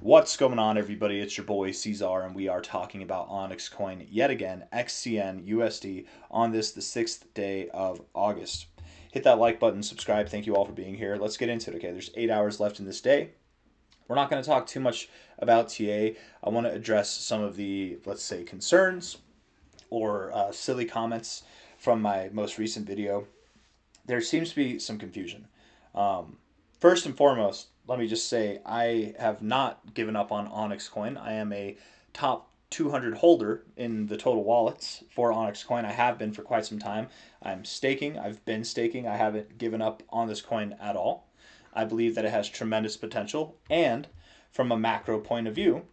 What's going on, everybody? It's your boy C-Zar, and we are talking about OnyxCoin yet again, XCN USD, on the 6th day of August. Hit that like button, subscribe. Thank you all for being here. Let's get into it. Okay, there's 8 hours left in this day. We're not going to talk too much about TA. I want to address some of the, let's say, concerns or silly comments from my most recent video. There seems to be some confusion. First and foremost, let me just say I have not given up on OnyxCoin. I am a top 200 holder in the total wallets for OnyxCoin. I have been for quite some time. I'm staking. I've been staking. I haven't given up on this coin at all. I believe that it has tremendous potential. And from a macro point of view,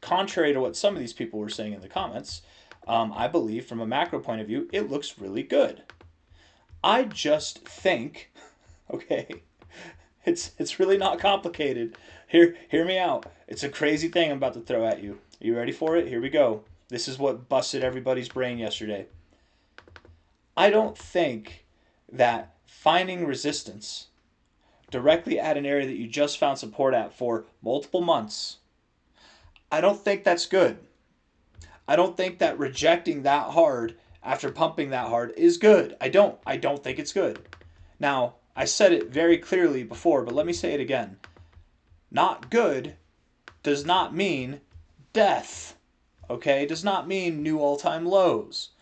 contrary to what some of these people were saying in the comments, I believe from a macro point of view, it looks really good. I just think, okay, it's really not complicated. Hear me out. It's a crazy thing I'm about to throw at you. Are you ready for it? Here we go. This is what busted everybody's brain yesterday. I don't think that finding resistance directly at an area that you just found support at for multiple months, I don't think that's good. I don't think that rejecting that hard after pumping that hard is good. I don't think it's good. Now, I said it very clearly before, but let me say it again. Not good does not mean death, okay? It does not mean new all-time lows.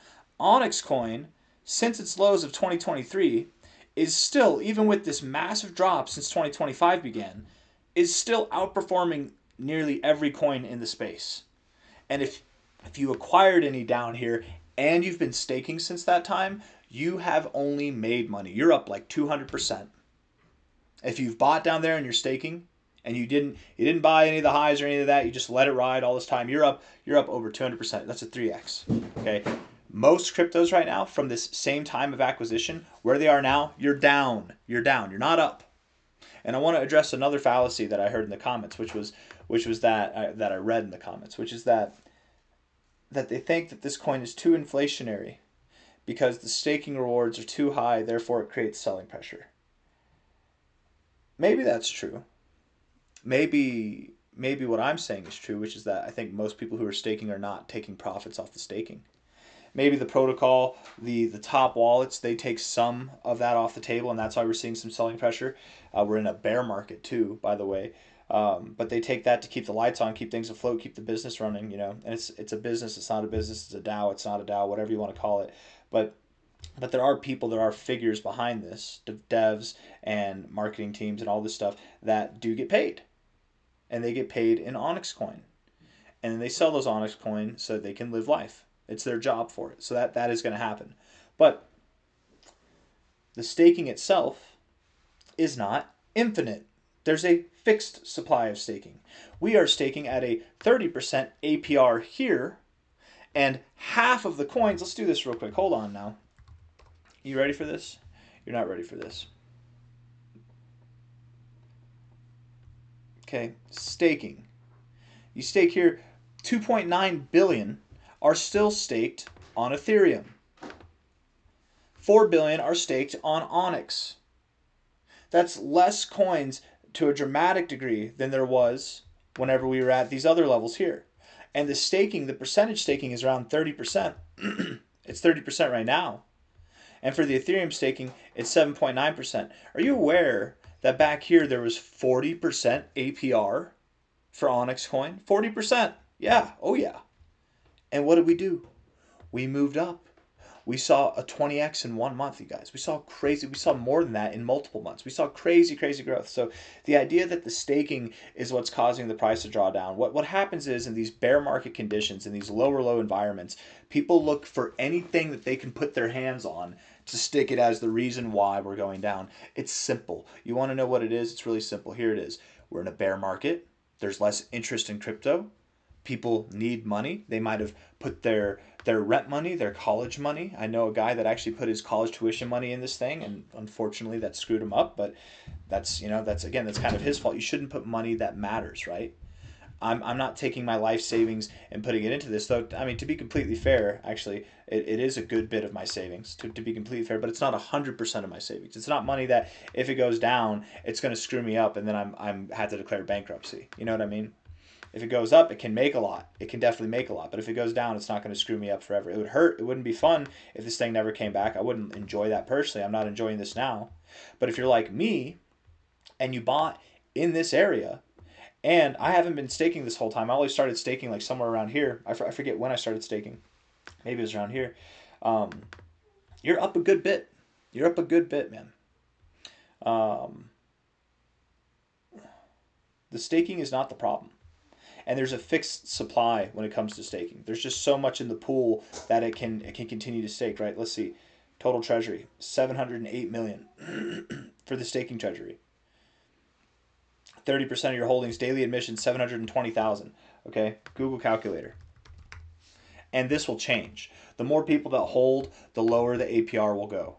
OnyxCoin, since its lows of 2023, is still, even with this massive drop since 2025 began, is still outperforming nearly every coin in the space. And if you acquired any down here and you've been staking since that time, you have only made money. You're up like 200%. If you've bought down there and you're staking and you didn't buy any of the highs or any of that, you just let it ride all this time, you're up over 200%. That's a 3x. Okay? Most cryptos right now from this same time of acquisition, where they are now, you're down. You're down. You're not up. And I want to address another fallacy that I heard in the comments, which was that I read in the comments, which is that they think that this coin is too inflationary because the staking rewards are too high, therefore it creates selling pressure. Maybe that's true. Maybe what I'm saying is true, which is that I think most people who are staking are not taking profits off the staking. Maybe the protocol, the top wallets, they take some of that off the table, and that's why we're seeing some selling pressure. We're in a bear market too, by the way. But they take that to keep the lights on, keep things afloat, keep the business running, you know. And it's a business, it's not a business, it's a DAO, it's not a DAO, whatever you want to call it. But there are people, there are figures behind this, devs and marketing teams and all this stuff that do get paid. And they get paid in OnyxCoin. And then they sell those OnyxCoin so that they can live life. It's their job for it. So that is going to happen. But the staking itself is not infinite. There's a fixed supply of staking. We are staking at a 30% APR here, and half of the coins, let's do this real quick. Hold on now. You ready for this? You're not ready for this. Okay, staking. You stake here, 2.9 billion are still staked on Ethereum. 4 billion are staked on Onyx. That's less coins to a dramatic degree than there was whenever we were at these other levels here. And the staking, the percentage staking is around 30%. It's 30% right now. And for the Ethereum staking, it's 7.9%. Are you aware that back here there was 40% APR for OnyxCoin? 40%. Yeah. Oh, yeah. And what did we do? We moved up. We saw a 20x in 1 month, you guys. We saw more than that in multiple months. We saw crazy growth. So the idea that the staking is what's causing the price to draw down, what happens is in these bear market conditions, in these low environments, people look for anything that they can put their hands on to stick it as the reason why we're going down. It's simple. You want to know what it is? It's really simple. Here it is. We're in a bear market. There's less interest in crypto. People need money. They might have put their rent money, their college money. I know a guy that actually put his college tuition money in this thing, and unfortunately that screwed him up, but that's kind of his fault. You shouldn't put money that matters, right? I'm not taking my life savings and putting it into this, though. I mean, to be completely fair, actually, it is a good bit of my savings, to be completely fair, but it's not 100% of my savings. It's not money that if it goes down, it's going to screw me up and then I'm had to declare bankruptcy. You know what I mean? If it goes up, it can make a lot. It can definitely make a lot. But if it goes down, it's not going to screw me up forever. It would hurt. It wouldn't be fun if this thing never came back. I wouldn't enjoy that personally. I'm not enjoying this now. But if you're like me and you bought in this area, and I haven't been staking this whole time. I only started staking like somewhere around here. I forget when I started staking. Maybe it was around here. Um, you're up a good bit. You're up a good bit, man. The staking is not the problem. And there's a fixed supply when it comes to staking. There's just so much in the pool that it can continue to stake, right? Let's see. Total treasury, 708 million for the staking treasury. 30% of your holdings, daily admission, 720,000. Okay, Google calculator. And this will change. The more people that hold, the lower the APR will go.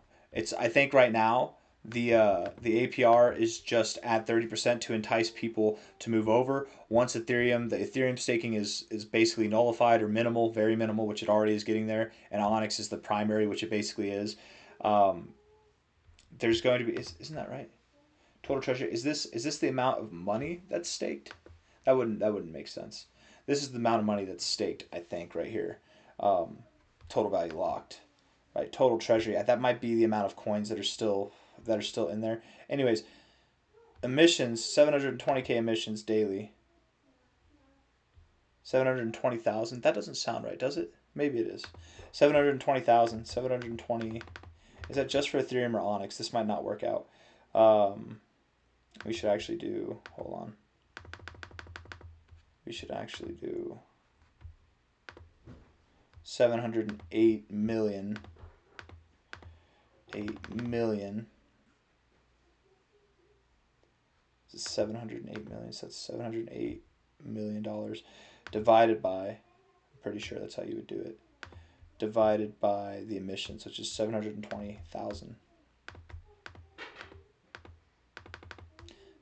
I think right now the APR is just at 30% to entice people to move over. Once the Ethereum staking is basically nullified or minimal, very minimal, which it already is getting there, and Onyx is the primary, which it basically is. There's going to be, isn't that right? Total treasury, is this the amount of money that's staked? That wouldn't make sense. This is the amount of money that's staked, I think, right here. Total value locked, right? Total treasury. That might be the amount of coins that are still in there. Anyways, emissions, 720k emissions daily. 720,000. That doesn't sound right, does it? Maybe it is. 720,000. 720. Is that just for Ethereum or Onyx? This might not work out. We should actually do. Hold on. We should actually do 708 million. 8 million. This is 708 million. So that's $708 million divided by, I'm pretty sure that's how you would do it, divided by the emissions, which is 720,000.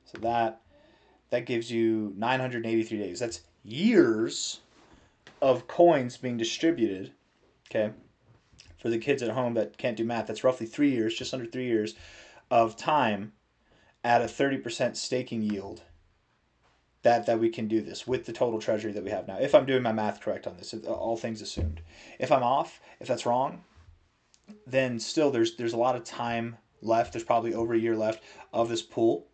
So that gives you 983 days. That's years of coins being distributed, okay? For the kids at home that can't do math, that's roughly 3 years, just under 3 years of time at a 30% staking yield that we can do this with the total treasury that we have now. If I'm doing my math correct on this, all things assumed. If I'm off, if that's wrong, then still there's a lot of time left. There's probably over a year left of this pool.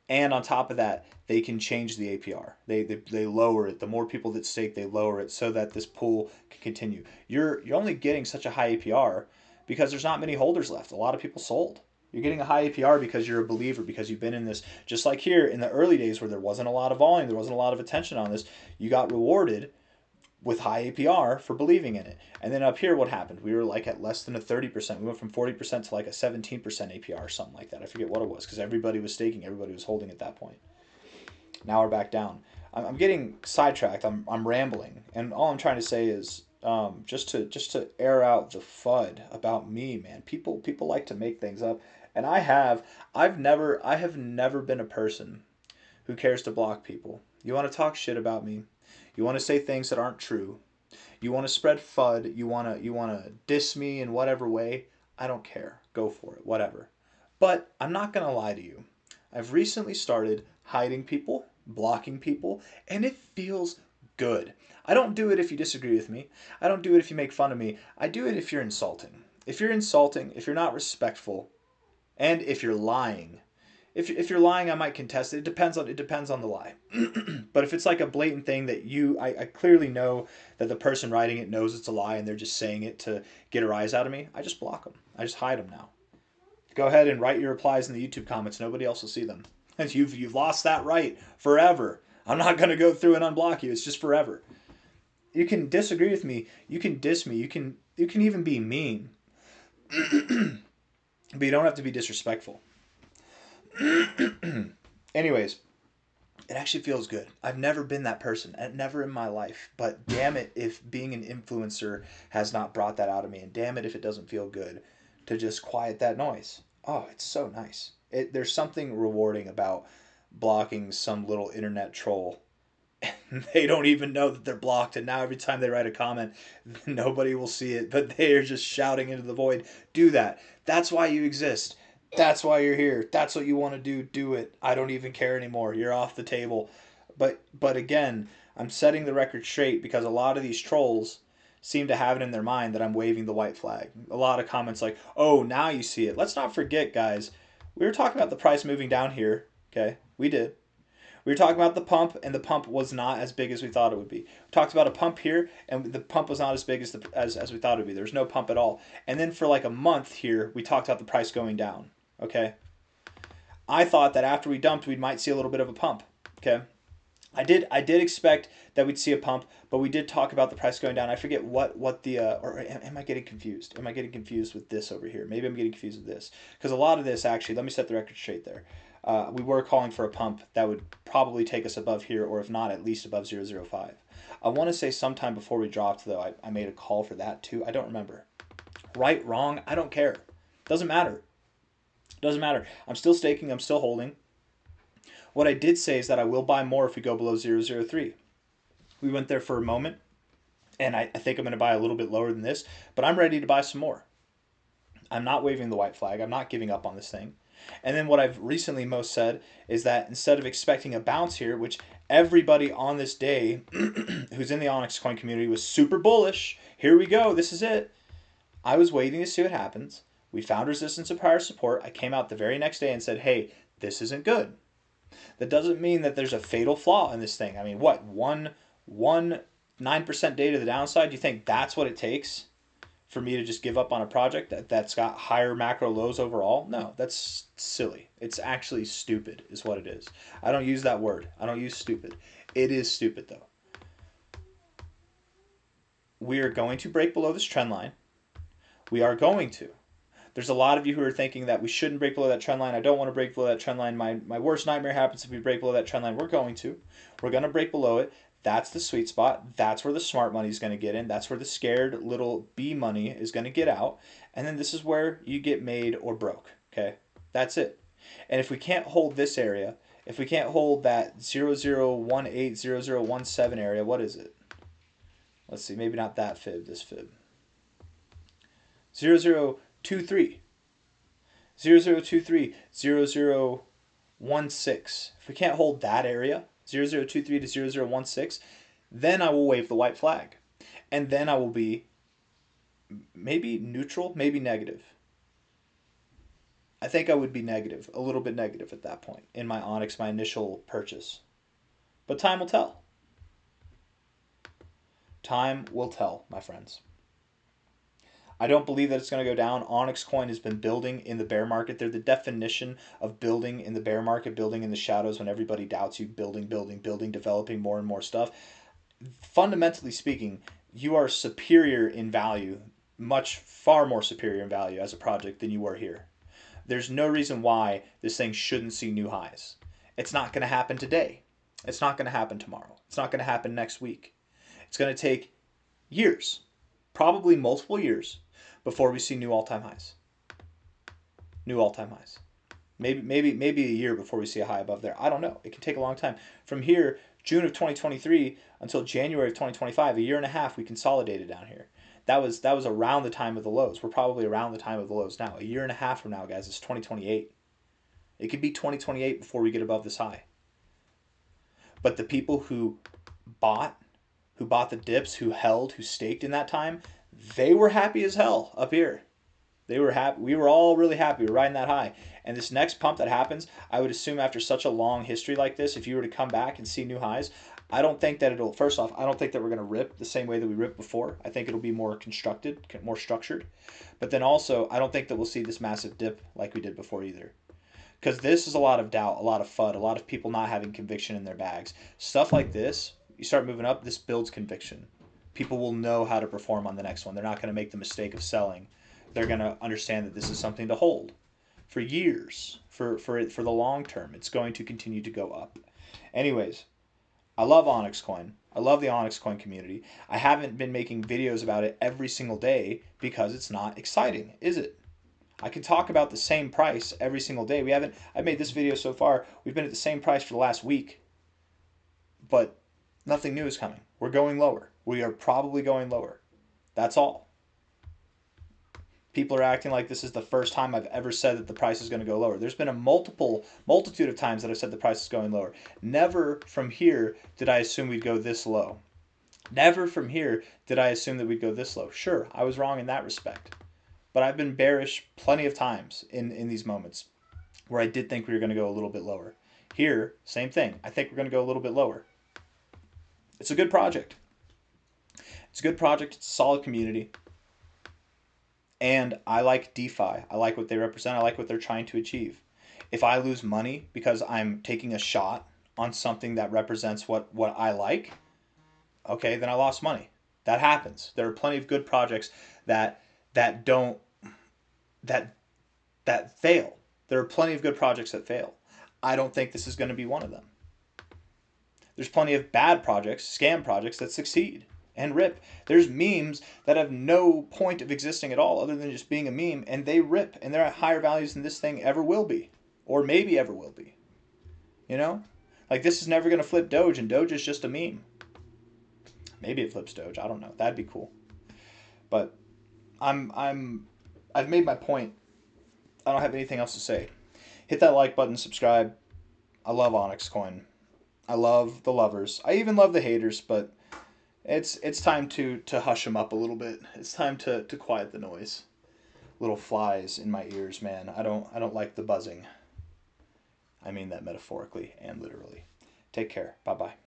And on top of that, they can change the APR. They lower it. The more people that stake, they lower it so that this pool can continue. You're only getting such a high APR because there's not many holders left. A lot of people sold. You're getting a high APR because you're a believer, because you've been in this. Just like here in the early days where there wasn't a lot of volume, there wasn't a lot of attention on this, you got rewarded with high APR for believing in it. And then up here, what happened? We were like at less than a 30%. We went from 40% to like a 17% APR or something like that. I forget what it was because everybody was staking. Everybody was holding at that point. Now we're back down. I'm getting sidetracked. I'm rambling. And all I'm trying to say is just to air out the FUD about me, man. People like to make things up. And I have never been a person who cares to block people. You want to talk shit about me? You want to say things that aren't true. You want to spread FUD. You want to diss me in whatever way. I don't care. Go for it. Whatever. But I'm not going to lie to you. I've recently started hiding people, blocking people, and it feels good. I don't do it if you disagree with me. I don't do it if you make fun of me. I do it if you're insulting. If you're insulting, if you're not respectful, and if you're lying. If you're lying, I might contest it. It depends on the lie. But if it's like a blatant thing that I clearly know that the person writing it knows it's a lie and they're just saying it to get a rise out of me, I just block them. I just hide them now. Go ahead and write your replies in the YouTube comments. Nobody else will see them. You've lost that right forever. I'm not going to go through and unblock you. It's just forever. You can disagree with me. You can diss me. You can even be mean. But you don't have to be disrespectful. Anyways, it actually feels good. I've never been that person, never in my life. But damn it if being an influencer has not brought that out of me. And damn it if it doesn't feel good to just quiet that noise. Oh, it's so nice. There's something rewarding about blocking some little internet troll. They don't even know that they're blocked. And now every time they write a comment, nobody will see it. But they are just shouting into the void. Do that. That's why you exist. That's why you're here. That's what you want to do. Do it. I don't even care anymore. You're off the table. But again, I'm setting the record straight because a lot of these trolls seem to have it in their mind that I'm waving the white flag. A lot of comments like, oh, now you see it. Let's not forget, guys, we were talking about the price moving down here. Okay, we did. We were talking about the pump, and the pump was not as big as we thought it would be. We talked about a pump here, and the pump was not as big as we thought it would be. There was no pump at all. And then for like a month here, we talked about the price going down. Okay, I thought that after we dumped, we might see a little bit of a pump. Okay, I did expect that we'd see a pump, but we did talk about the price going down. I forget what the or am I getting confused? Am I getting confused with this over here? Maybe I'm getting confused with this because a lot of this actually. Let me set the record straight there. We were calling for a pump that would probably take us above here, or if not, at least above 0.005. I want to say sometime before we dropped, though, I made a call for that too. I don't remember. Right, wrong, I don't care. Doesn't matter. Doesn't matter. I'm still staking. I'm still holding. What I did say is that I will buy more if we go below 0.003. We went there for a moment, and I think I'm going to buy a little bit lower than this, but I'm ready to buy some more. I'm not waving the white flag. I'm not giving up on this thing. And then what I've recently most said is that instead of expecting a bounce here, which everybody on this day who's in the OnyxCoin community was super bullish, here we go, this is it. I was waiting to see what happens. We found resistance and prior support. I came out the very next day and said, hey, this isn't good. That doesn't mean that there's a fatal flaw in this thing. I mean, what, 9% day to the downside? Do you think that's what it takes for me to just give up on a project that's got higher macro lows overall? No, that's silly. It's actually stupid is what it is. I don't use that word. I don't use stupid. It is stupid, though. We are going to break below this trend line. We are going to. There's a lot of you who are thinking that we shouldn't break below that trend line. I don't want to break below that trend line. My worst nightmare happens if we break below that trend line. We're going to. We're going to break below it. That's the sweet spot. That's where the smart money is going to get in. That's where the scared little B money is going to get out. And then this is where you get made or broke. Okay? That's it. And if we can't hold this area, if we can't hold that 0018, 0017 area, what is it? Let's see. Maybe not that fib, this fib. 0023. 0023, 0016. If we can't hold that area, 0023 to 0016, then I will wave the white flag. And then I will be maybe neutral, maybe negative. I think I would be negative, a little bit negative at that point in my Onyx, my initial purchase. But time will tell. Time will tell, my friends. I don't believe that it's going to go down. OnyxCoin has been building in the bear market. They're the definition of building in the bear market, building in the shadows when everybody doubts you, building, developing more and more stuff. Fundamentally speaking, you are superior in value, far more superior in value as a project than you were here. There's no reason why this thing shouldn't see new highs. It's not going to happen today. It's not going to happen tomorrow. It's not going to happen next week. It's going to take years, probably multiple years, before we see new all-time highs. New all-time highs. Maybe a year before we see a high above there. I don't know. It can take a long time. From here, June of 2023 until January of 2025, a year and a half, we consolidated down here. That was around the time of the lows. We're probably around the time of the lows now. A year and a half from now, guys, it's 2028. It could be 2028 before we get above this high. But the people who bought the dips, who held, who staked in that time, they were happy as hell up here. They were happy. We were all really happy. We were riding that high. And this next pump that happens, I would assume after such a long history like this, if you were to come back and see new highs, I don't think that it'll, first off, I don't think that we're going to rip the same way that we ripped before. I think it'll be more constructed, more structured. But then also, I don't think that we'll see this massive dip like we did before either. Because this is a lot of doubt, a lot of FUD, a lot of people not having conviction in their bags. Stuff like this, you start moving up, this builds conviction. People will know how to perform on the next one. They're not going to make the mistake of selling. They're going to understand that this is something to hold for years, for the long term. It's going to continue to go up. Anyways, I love OnyxCoin. I love the OnyxCoin community. I haven't been making videos about it every single day because it's not exciting, is it? I can talk about the same price every single day. I've made this video so far. We've been at the same price for the last week, but nothing new is coming. We're going lower. We are probably going lower. That's all. People are acting like this is the first time I've ever said that the price is going to go lower. There's been a multitude of times that I've said the price is going lower. Never from here did I assume we'd go this low. Never from here did I assume that we'd go this low. Sure, I was wrong in that respect. But I've been bearish plenty of times in these moments where I did think we were going to go a little bit lower. Here, same thing. I think we're going to go a little bit lower. It's a good project. It's a good project. It's a solid community. And I like DeFi. I like what they represent. I like what they're trying to achieve. If I lose money because I'm taking a shot on something that represents what I like, okay, then I lost money. That happens. There are plenty of good projects that fail. There are plenty of good projects that fail. I don't think this is going to be one of them. There's plenty of bad projects, scam projects that succeed and rip. There's memes that have no point of existing at all other than just being a meme, and they rip, and they're at higher values than this thing ever will be, or maybe ever will be. You know? Like, this is never going to flip Doge, and Doge is just a meme. Maybe it flips Doge. I don't know. That'd be cool. But I've made my point. I don't have anything else to say. Hit that like button, subscribe. I love OnyxCoin. I love the lovers. I even love the haters, but it's time to hush them up a little bit. It's time to quiet the noise. Little flies in my ears, man. I don't like the buzzing. I mean that metaphorically and literally. Take care. Bye-bye.